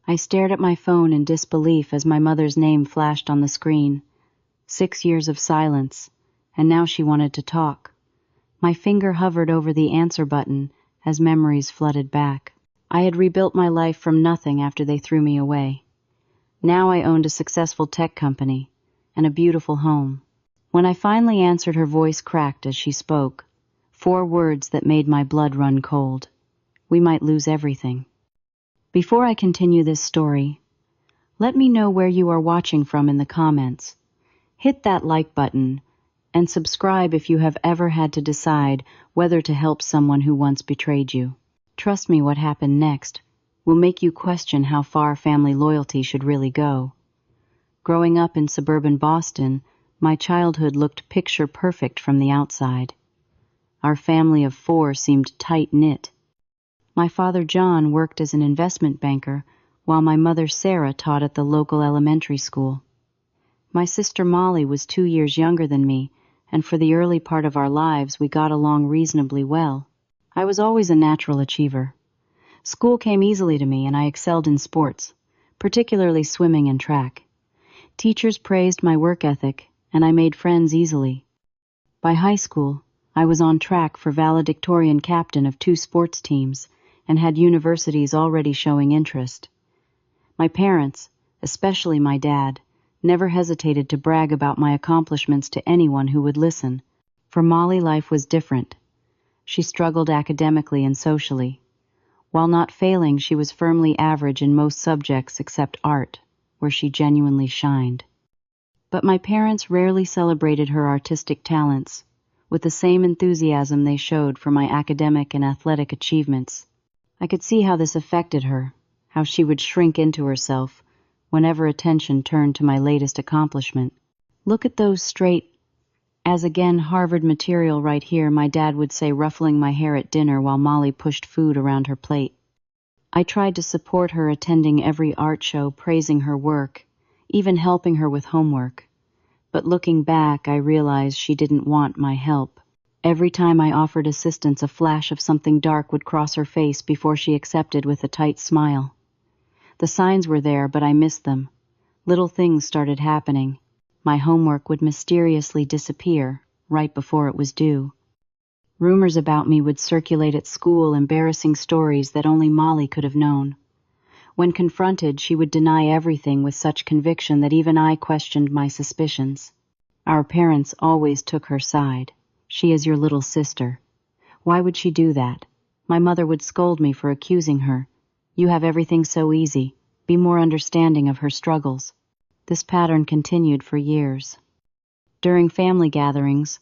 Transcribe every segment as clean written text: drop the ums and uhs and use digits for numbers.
I stared at my phone in disbelief as my mother's name flashed on the screen. 6 years of silence, and now she wanted to talk. My finger hovered over the answer button as memories flooded back. I had rebuilt my life from nothing after they threw me away. Now I owned a successful tech company and a beautiful home. When I finally answered, her voice cracked as she spoke. 4 words that made my blood run cold. We might lose everything. Before I continue this story, let me know where you are watching from in the comments. Hit that like button and subscribe if you have ever had to decide whether to help someone who once betrayed you. Trust me, what happened next will make you question how far family loyalty should really go. Growing up in suburban Boston, my childhood looked picture perfect from the outside. Our family of 4 seemed tight-knit. My father John worked as an investment banker, while my mother Sarah taught at the local elementary school. My sister Molly was 2 years younger than me, and for the early part of our lives we got along reasonably well. I was always a natural achiever. School came easily to me and I excelled in sports, particularly swimming and track. Teachers praised my work ethic and I made friends easily. By high school, I was on track for valedictorian captain of 2 sports teams and had universities already showing interest. My parents, especially my dad, never hesitated to brag about my accomplishments to anyone who would listen. For Molly, life was different. She struggled academically and socially. While not failing, she was firmly average in most subjects except art, where she genuinely shined. But my parents rarely celebrated her artistic talents with the same enthusiasm they showed for my academic and athletic achievements. I could see how this affected her, how she would shrink into herself whenever attention turned to my latest accomplishment. Look at those straight, as again Harvard material right here, my dad would say, ruffling my hair at dinner while Molly pushed food around her plate. I tried to support her, attending every art show, praising her work, even helping her with homework. But looking back, I realized she didn't want my help. Every time I offered assistance, a flash of something dark would cross her face before she accepted with a tight smile. The signs were there, but I missed them. Little things started happening. My homework would mysteriously disappear right before it was due. Rumors about me would circulate at school, embarrassing stories that only Molly could have known. When confronted, she would deny everything with such conviction that even I questioned my suspicions. Our parents always took her side. She is your little sister. Why would she do that? My mother would scold me for accusing her. You have everything so easy. Be more understanding of her struggles. This pattern continued for years. During family gatherings,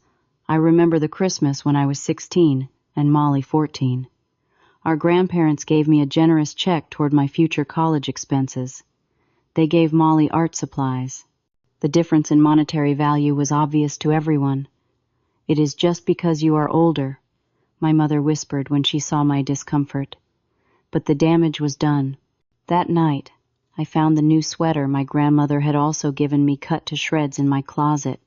I remember the Christmas when I was 16 and Molly 14. Our grandparents gave me a generous check toward my future college expenses. They gave Molly art supplies. The difference in monetary value was obvious to everyone. It is just because you are older, my mother whispered when she saw my discomfort. But the damage was done. That night, I found the new sweater my grandmother had also given me cut to shreds in my closet.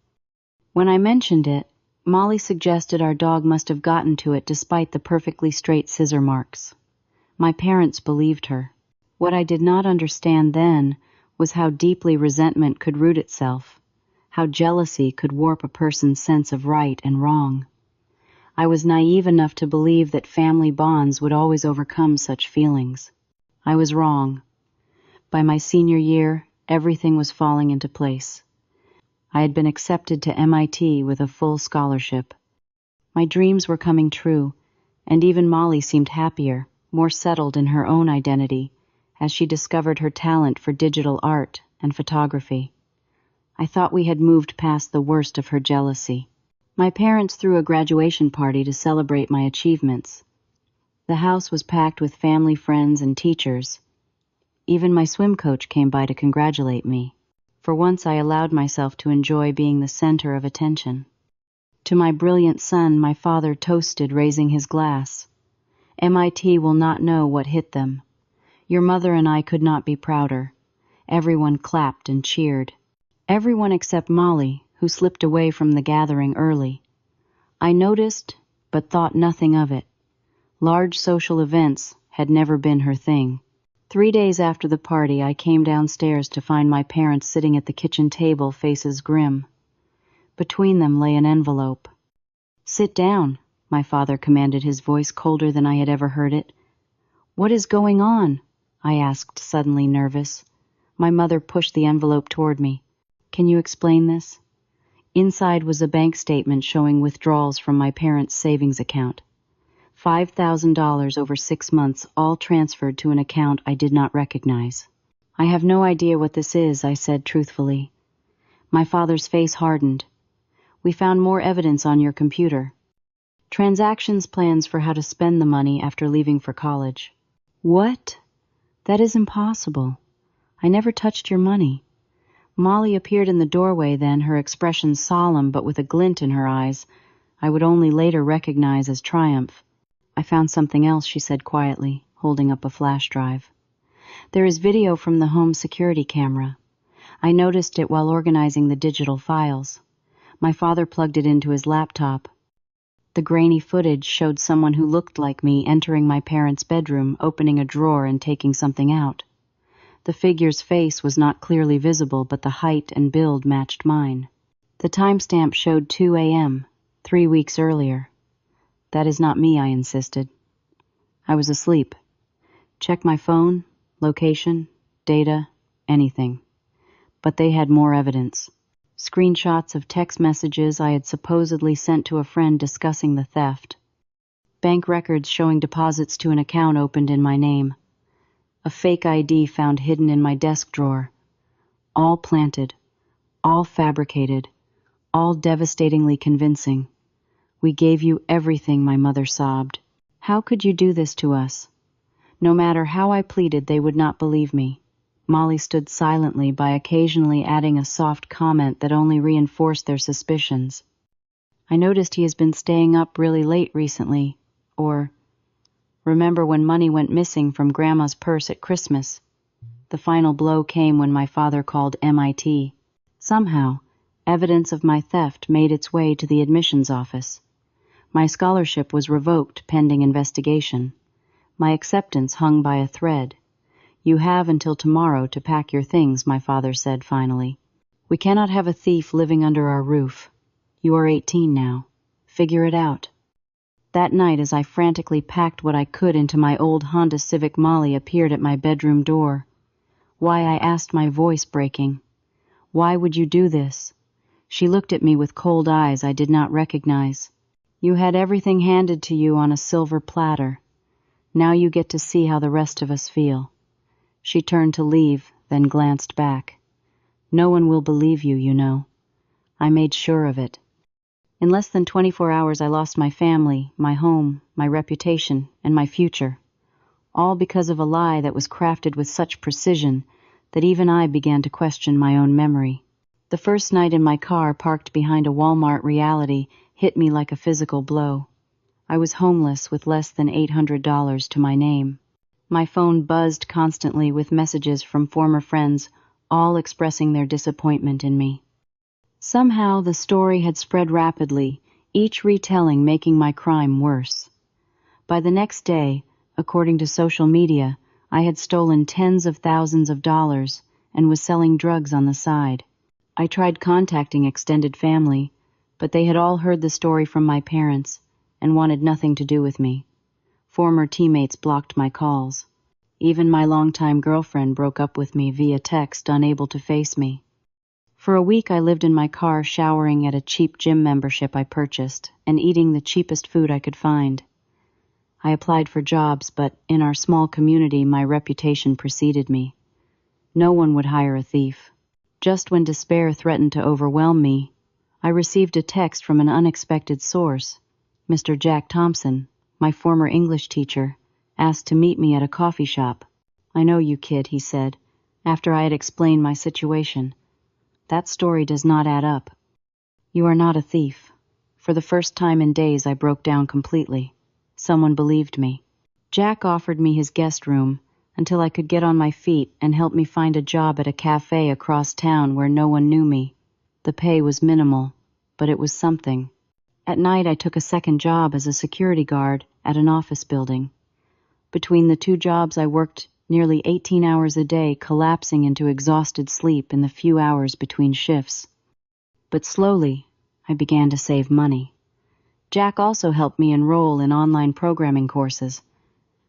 When I mentioned it, Molly suggested our dog must have gotten to it despite the perfectly straight scissor marks. My parents believed her. What I did not understand then was how deeply resentment could root itself, how jealousy could warp a person's sense of right and wrong. I was naive enough to believe that family bonds would always overcome such feelings. I was wrong. By my senior year, everything was falling into place. I had been accepted to MIT with a full scholarship. My dreams were coming true, and even Molly seemed happier, more settled in her own identity, as she discovered her talent for digital art and photography. I thought we had moved past the worst of her jealousy. My parents threw a graduation party to celebrate my achievements. The house was packed with family, friends, and teachers. Even my swim coach came by to congratulate me. For once I allowed myself to enjoy being the center of attention. To my brilliant son, my father toasted, raising his glass. MIT will not know what hit them. Your mother and I could not be prouder. Everyone clapped and cheered. Everyone except Molly, who slipped away from the gathering early. I noticed, but thought nothing of it. Large social events had never been her thing. 3 days after the party, I came downstairs to find my parents sitting at the kitchen table, faces grim. Between them lay an envelope. "Sit down," my father commanded, his voice colder than I had ever heard it. "What is going on?" I asked, suddenly nervous. My mother pushed the envelope toward me. "Can you explain this?" Inside was a bank statement showing withdrawals from my parents' savings account. $5,000 over 6 months, all transferred to an account I did not recognize. "I have no idea what this is," I said truthfully. My father's face hardened. "We found more evidence on your computer. Transactions plans for how to spend the money after leaving for college." "What? That is impossible. I never touched your money." Molly appeared in the doorway then, her expression solemn but with a glint in her eyes I would only later recognize as triumph. "I found something else," she said quietly, holding up a flash drive. "There is video from the home security camera. I noticed it while organizing the digital files." My father plugged it into his laptop. The grainy footage showed someone who looked like me entering my parents' bedroom, opening a drawer and taking something out. The figure's face was not clearly visible, but the height and build matched mine. The timestamp showed 2 a.m., 3 weeks earlier. "That is not me," I insisted. "I was asleep. Check my phone, location, data, anything." But they had more evidence. Screenshots of text messages I had supposedly sent to a friend discussing the theft. Bank records showing deposits to an account opened in my name. A fake ID found hidden in my desk drawer. All planted, all fabricated, all devastatingly convincing. "We gave you everything," my mother sobbed. "How could you do this to us?" No matter how I pleaded, they would not believe me. Molly stood silently by, occasionally adding a soft comment that only reinforced their suspicions. "I noticed he has been staying up really late recently," or "Remember when money went missing from Grandma's purse at Christmas?" The final blow came when my father called MIT. Somehow, evidence of my theft made its way to the admissions office. My scholarship was revoked pending investigation. My acceptance hung by a thread. "You have until tomorrow to pack your things," my father said finally. "We cannot have a thief living under our roof. You are 18 now. Figure it out." That night, as I frantically packed what I could into my old Honda Civic, Molly appeared at my bedroom door. "Why?" I asked, my voice breaking. "Why would you do this?" She looked at me with cold eyes I did not recognize. "You had everything handed to you on a silver platter. Now you get to see how the rest of us feel." She turned to leave, then glanced back. "No one will believe you, you know. I made sure of it." In less than 24 hours I lost my family, my home, my reputation, and my future. All because of a lie that was crafted with such precision that even I began to question my own memory. The first night in my car, parked behind a Walmart, reality hit me like a physical blow. I was homeless with less than $800 to my name. My phone buzzed constantly with messages from former friends, all expressing their disappointment in me. Somehow the story had spread rapidly, each retelling making my crime worse. By the next day, according to social media, I had stolen tens of thousands of dollars and was selling drugs on the side. I tried contacting extended family, but they had all heard the story from my parents and wanted nothing to do with me. Former teammates blocked my calls. Even my longtime girlfriend broke up with me via text, unable to face me. For a week I lived in my car, showering at a cheap gym membership I purchased and eating the cheapest food I could find. I applied for jobs, but in our small community my reputation preceded me. No one would hire a thief. Just when despair threatened to overwhelm me, I received a text from an unexpected source. Mr. Jack Thompson, my former English teacher, asked to meet me at a coffee shop. "I know you, kid," he said, after I had explained my situation. "That story does not add up. You are not a thief." For the first time in days I broke down completely. Someone believed me. Jack offered me his guest room until I could get on my feet and helped me find a job at a cafe across town where no one knew me. The pay was minimal, but it was something. At night I took a second job as a security guard at an office building. Between the two jobs I worked nearly 18 hours a day collapsing into exhausted sleep in the few hours between shifts. But slowly, I began to save money. Jack also helped me enroll in online programming courses.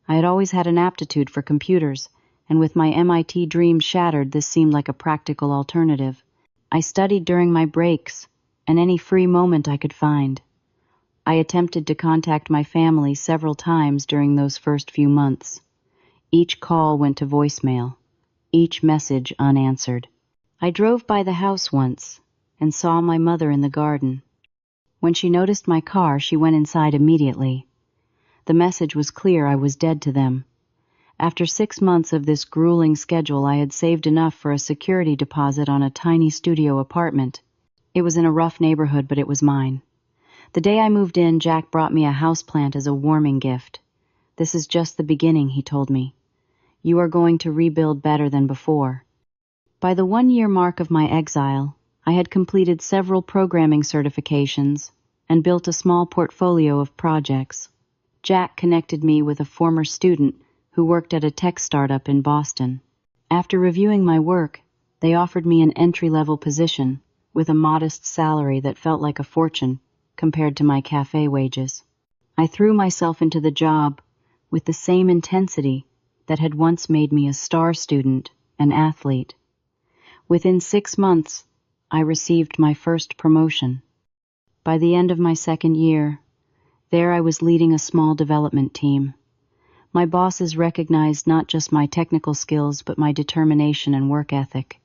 I had always had an aptitude for computers, and with my MIT dream shattered, this seemed like a practical alternative. I studied during my breaks and any free moment I could find. I attempted to contact my family several times during those first few months. Each call went to voicemail, each message unanswered. I drove by the house once and saw my mother in the garden. When she noticed my car, she went inside immediately. The message was clear: I was dead to them. After 6 months of this grueling schedule, I had saved enough for a security deposit on a tiny studio apartment. It was in a rough neighborhood, but it was mine. The day I moved in, Jack brought me a houseplant as a warming gift. "This is just the beginning," he told me. "You are going to rebuild better than before." By the 1-year mark of my exile, I had completed several programming certifications and built a small portfolio of projects. Jack connected me with a former student who worked at a tech startup in Boston. After reviewing my work, they offered me an entry-level position with a modest salary that felt like a fortune compared to my cafe wages. I threw myself into the job with the same intensity that had once made me a star student and athlete. Within 6 months, I received my first promotion. By the end of my 2nd year, there I was leading a small development team. My bosses recognized not just my technical skills, but my determination and work ethic.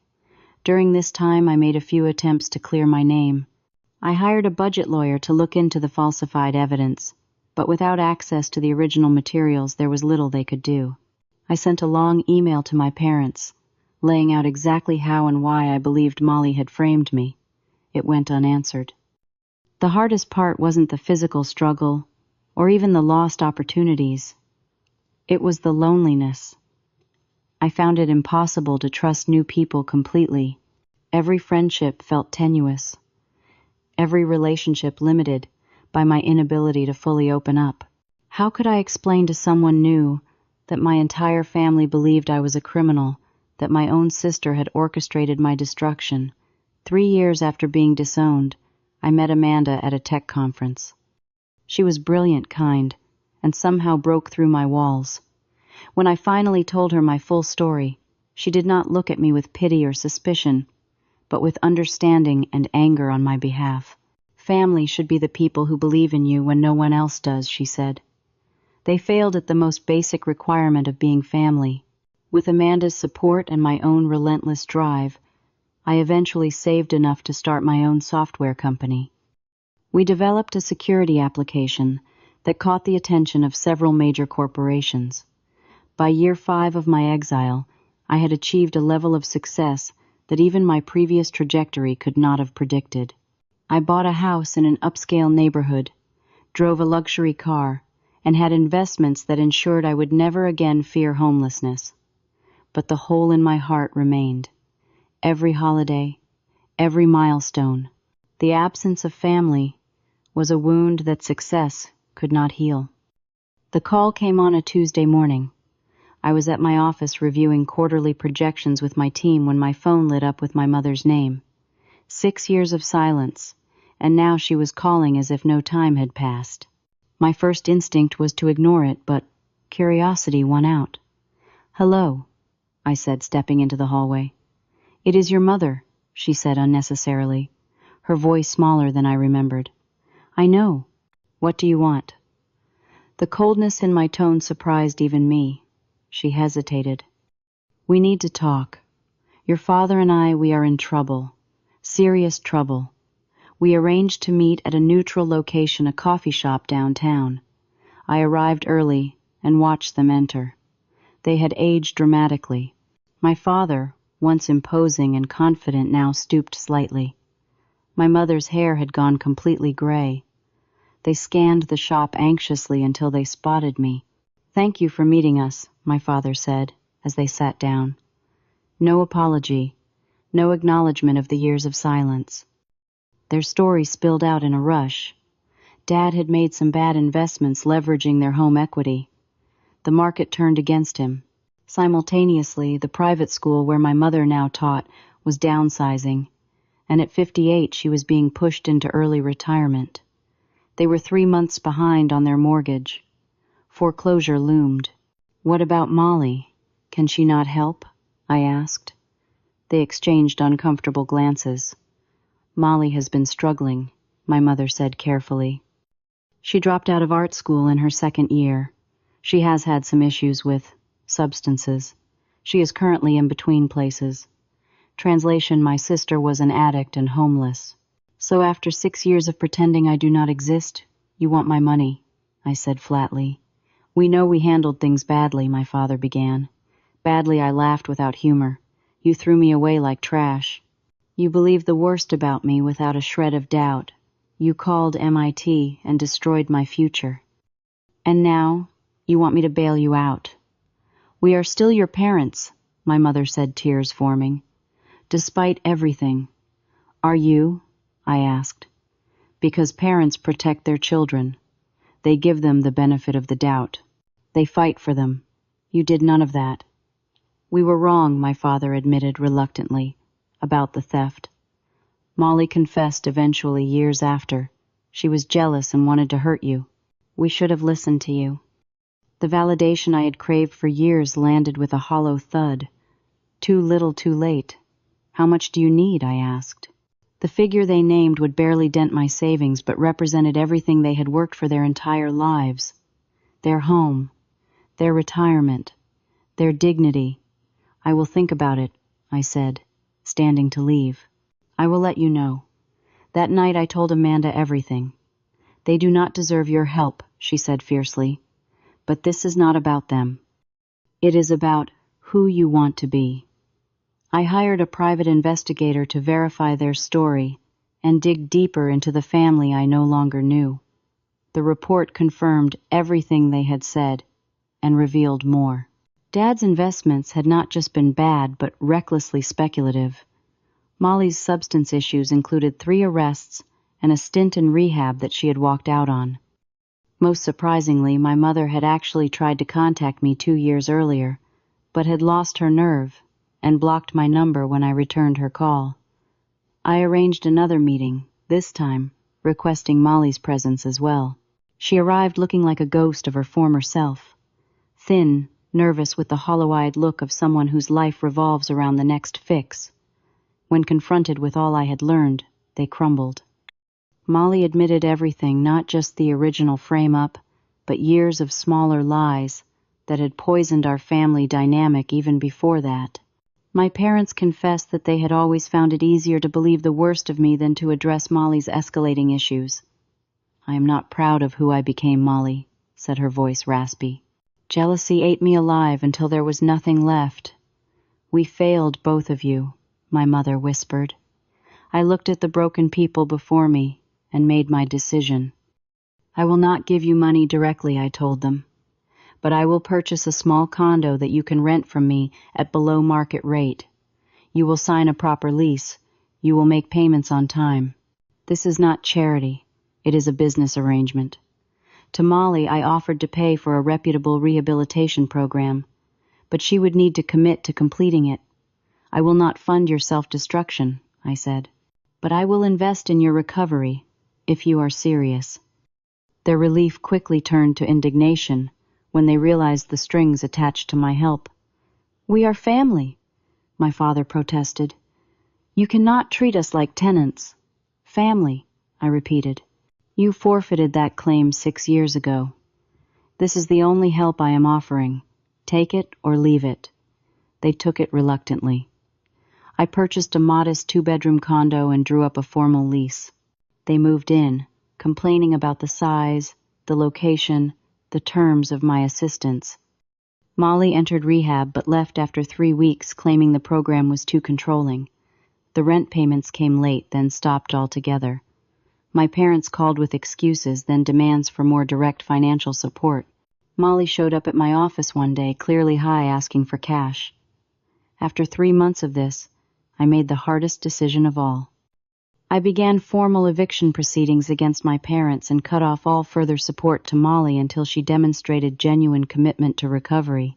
During this time, I made a few attempts to clear my name. I hired a budget lawyer to look into the falsified evidence, but without access to the original materials, there was little they could do. I sent a long email to my parents, laying out exactly how and why I believed Molly had framed me. It went unanswered. The hardest part wasn't the physical struggle, or even the lost opportunities. It was the loneliness. I found it impossible to trust new people completely. Every friendship felt tenuous. Every relationship limited by my inability to fully open up. How could I explain to someone new that my entire family believed I was a criminal, that my own sister had orchestrated my destruction? 3 years after being disowned, I met Amanda at a tech conference. She was brilliant, kind, and somehow broke through my walls. When I finally told her my full story, she did not look at me with pity or suspicion, but with understanding and anger on my behalf. "Family should be the people who believe in you when no one else does," she said. They failed at the most basic requirement of being family. With Amanda's support and my own relentless drive, I eventually saved enough to start my own software company. We developed a security application that caught the attention of several major corporations. By year 5 of my exile, I had achieved a level of success that even my previous trajectory could not have predicted. I bought a house in an upscale neighborhood, drove a luxury car, and had investments that ensured I would never again fear homelessness. But the hole in my heart remained. Every holiday, every milestone, the absence of family was a wound that success could not heal. The call came on a Tuesday morning. I was at my office reviewing quarterly projections with my team when my phone lit up with my mother's name. 6 years of silence, and now she was calling as if no time had passed. My first instinct was to ignore it, but curiosity won out. "Hello," I said, stepping into the hallway. "It is your mother," she said unnecessarily, her voice smaller than I remembered. "I know. What do you want?" The coldness in my tone surprised even me. She hesitated. "We need to talk. Your father and I, we are in trouble. Serious trouble. We arranged to meet at a neutral location, a coffee shop downtown. I arrived early and watched them enter. They had aged dramatically. My father, once imposing and confident, now stooped slightly. My mother's hair had gone completely gray. They scanned the shop anxiously until they spotted me. "Thank you for meeting us," my father said as they sat down. No apology, no acknowledgement of the years of silence. Their story spilled out in a rush. Dad had made some bad investments leveraging their home equity. The market turned against him. Simultaneously, the private school where my mother now taught was downsizing, and at 58 she was being pushed into early retirement. They were 3 months behind on their mortgage. Foreclosure loomed. "What about Molly? Can she not help?" I asked. They exchanged uncomfortable glances. "Molly has been struggling," my mother said carefully. "She dropped out of art school in her second year. She has had some issues with substances. She is currently in between places. Translation: my sister was an addict and homeless. So after 6 years of pretending I do not exist, you want my money," I said flatly. "We know we handled things badly," my father began. "Badly," I laughed without humor. "You threw me away like trash. You believed the worst about me without a shred of doubt. You called MIT and destroyed my future. And now, you want me to bail you out." "We are still your parents," my mother said, tears forming. "Despite everything." "Are you?" I asked. "Because parents protect their children. They give them the benefit of the doubt. They fight for them. You did none of that." "We were wrong," my father admitted reluctantly, "about the theft. Molly confessed eventually years after. She was jealous and wanted to hurt you. We should have listened to you." The validation I had craved for years landed with a hollow thud. "Too little, too late. How much do you need?" I asked. The figure they named would barely dent my savings, but represented everything they had worked for their entire lives. Their home, their retirement, their dignity. "I will think about it," I said, standing to leave. "I will let you know." That night I told Amanda everything. "They do not deserve your help," she said fiercely. "But this is not about them. It is about who you want to be." I hired a private investigator to verify their story and dig deeper into the family I no longer knew. The report confirmed everything they had said and revealed more. Dad's investments had not just been bad, but recklessly speculative. Molly's substance issues included 3 arrests and a stint in rehab that she had walked out on. Most surprisingly, my mother had actually tried to contact me 2 years earlier, but had lost her nerve and blocked my number when I returned her call. I arranged another meeting, this time requesting Molly's presence as well. She arrived looking like a ghost of her former self. Thin, nervous, with the hollow-eyed look of someone whose life revolves around the next fix. When confronted with all I had learned, they crumbled. Molly admitted everything, not just the original frame-up, but years of smaller lies that had poisoned our family dynamic even before that. My parents confessed that they had always found it easier to believe the worst of me than to address Molly's escalating issues. "I am not proud of who I became, Molly," said her voice raspy. "Jealousy ate me alive until there was nothing left. We failed, both of you," my mother whispered. I looked at the broken people before me and made my decision. "I will not give you money directly," I told them. "But I will purchase a small condo that you can rent from me at below market rate. You will sign a proper lease. You will make payments on time. This is not charity. It is a business arrangement." To Molly, I offered to pay for a reputable rehabilitation program, but she would need to commit to completing it. "I will not fund your self-destruction," I said, "but I will invest in your recovery, if you are serious." Their relief quickly turned to indignation when they realized the strings attached to my help. "We are family," my father protested. "You cannot treat us like tenants." "Family," I repeated. "You forfeited that claim 6 years ago. This is the only help I am offering. Take it or leave it." They took it reluctantly. I purchased a modest 2-bedroom condo and drew up a formal lease. They moved in, complaining about the size, the location, the terms of my assistance. Molly entered rehab but left after 3 weeks, claiming the program was too controlling. The rent payments came late, then stopped altogether. My parents called with excuses, then demands for more direct financial support. Molly showed up at my office one day, clearly high, asking for cash. After 3 months of this, I made the hardest decision of all. I began formal eviction proceedings against my parents and cut off all further support to Molly until she demonstrated genuine commitment to recovery.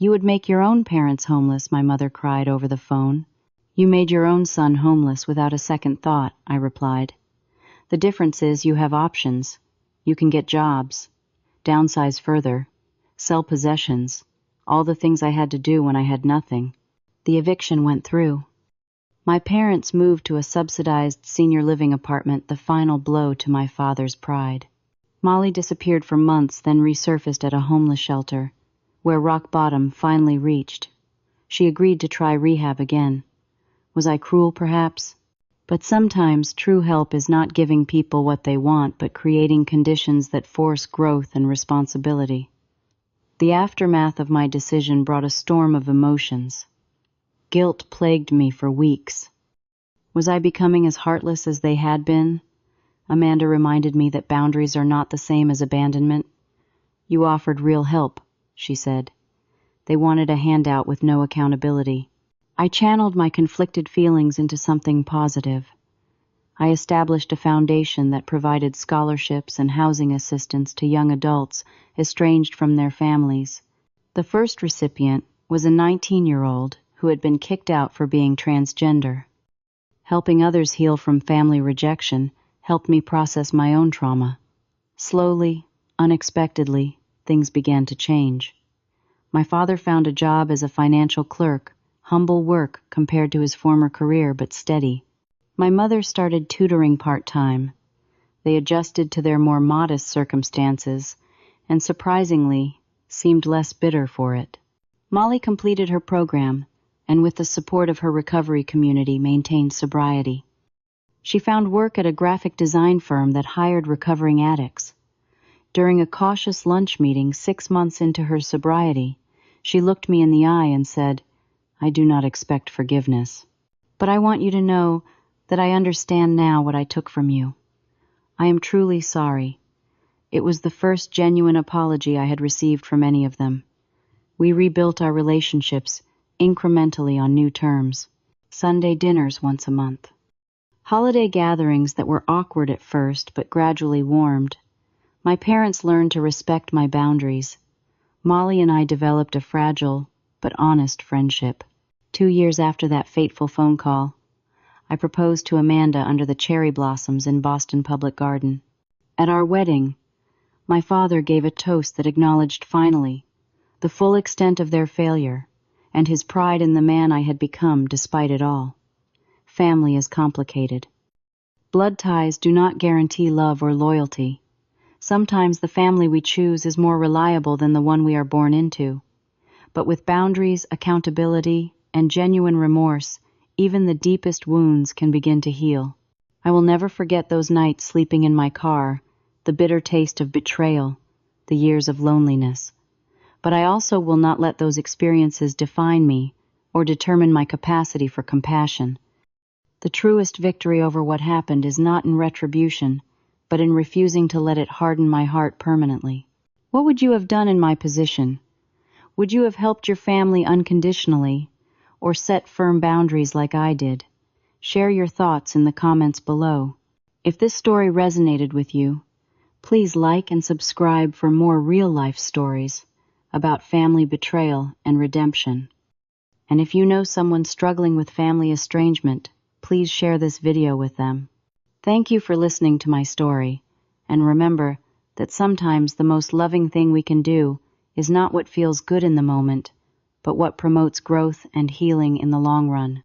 You would make your own parents homeless, my mother cried over the phone. You made your own son homeless without a second thought, I replied. The difference is you have options. You can get jobs, downsize further, sell possessions, all the things I had to do when I had nothing. The eviction went through. My parents moved to a subsidized senior living apartment, the final blow to my father's pride. Molly disappeared for months, then resurfaced at a homeless shelter, where rock bottom finally reached. She agreed to try rehab again. Was I cruel, perhaps? But sometimes true help is not giving people what they want, but creating conditions that force growth and responsibility. The aftermath of my decision brought a storm of emotions. Guilt plagued me for weeks. Was I becoming as heartless as they had been? Amanda reminded me that boundaries are not the same as abandonment. You offered real help, she said. They wanted a handout with no accountability. I channeled my conflicted feelings into something positive. I established a foundation that provided scholarships and housing assistance to young adults estranged from their families. The first recipient was a 19-year-old who had been kicked out for being transgender. Helping others heal from family rejection helped me process my own trauma. Slowly, unexpectedly, things began to change. My father found a job as a financial clerk, humble work compared to his former career, but steady. My mother started tutoring part-time. They adjusted to their more modest circumstances, and surprisingly, seemed less bitter for it. Molly completed her program, and with the support of her recovery community, maintained sobriety. She found work at a graphic design firm that hired recovering addicts. During a cautious lunch meeting 6 months into her sobriety, she looked me in the eye and said, "I do not expect forgiveness. But I want you to know that I understand now what I took from you. I am truly sorry." It was the first genuine apology I had received from any of them. We rebuilt our relationships incrementally on new terms. Sunday dinners once a month. Holiday gatherings that were awkward at first but gradually warmed. My parents learned to respect my boundaries. Molly and I developed a fragile but honest friendship. 2 years after that fateful phone call, I proposed to Amanda under the cherry blossoms in Boston Public Garden. At our wedding, my father gave a toast that acknowledged finally the full extent of their failure and his pride in the man I had become despite it all. Family is complicated. Blood ties do not guarantee love or loyalty. Sometimes the family we choose is more reliable than the one we are born into. But with boundaries, accountability, and genuine remorse, even the deepest wounds can begin to heal. I will never forget those nights sleeping in my car, the bitter taste of betrayal, the years of loneliness. But I also will not let those experiences define me or determine my capacity for compassion. The truest victory over what happened is not in retribution, but in refusing to let it harden my heart permanently. What would you have done in my position? Would you have helped your family unconditionally, or set firm boundaries like I did? Share your thoughts in the comments below. If this story resonated with you, please like and subscribe for more real-life stories about family betrayal and redemption. And if you know someone struggling with family estrangement, please share this video with them. Thank you for listening to my story, and remember that sometimes the most loving thing we can do is not what feels good in the moment, but what promotes growth and healing in the long run.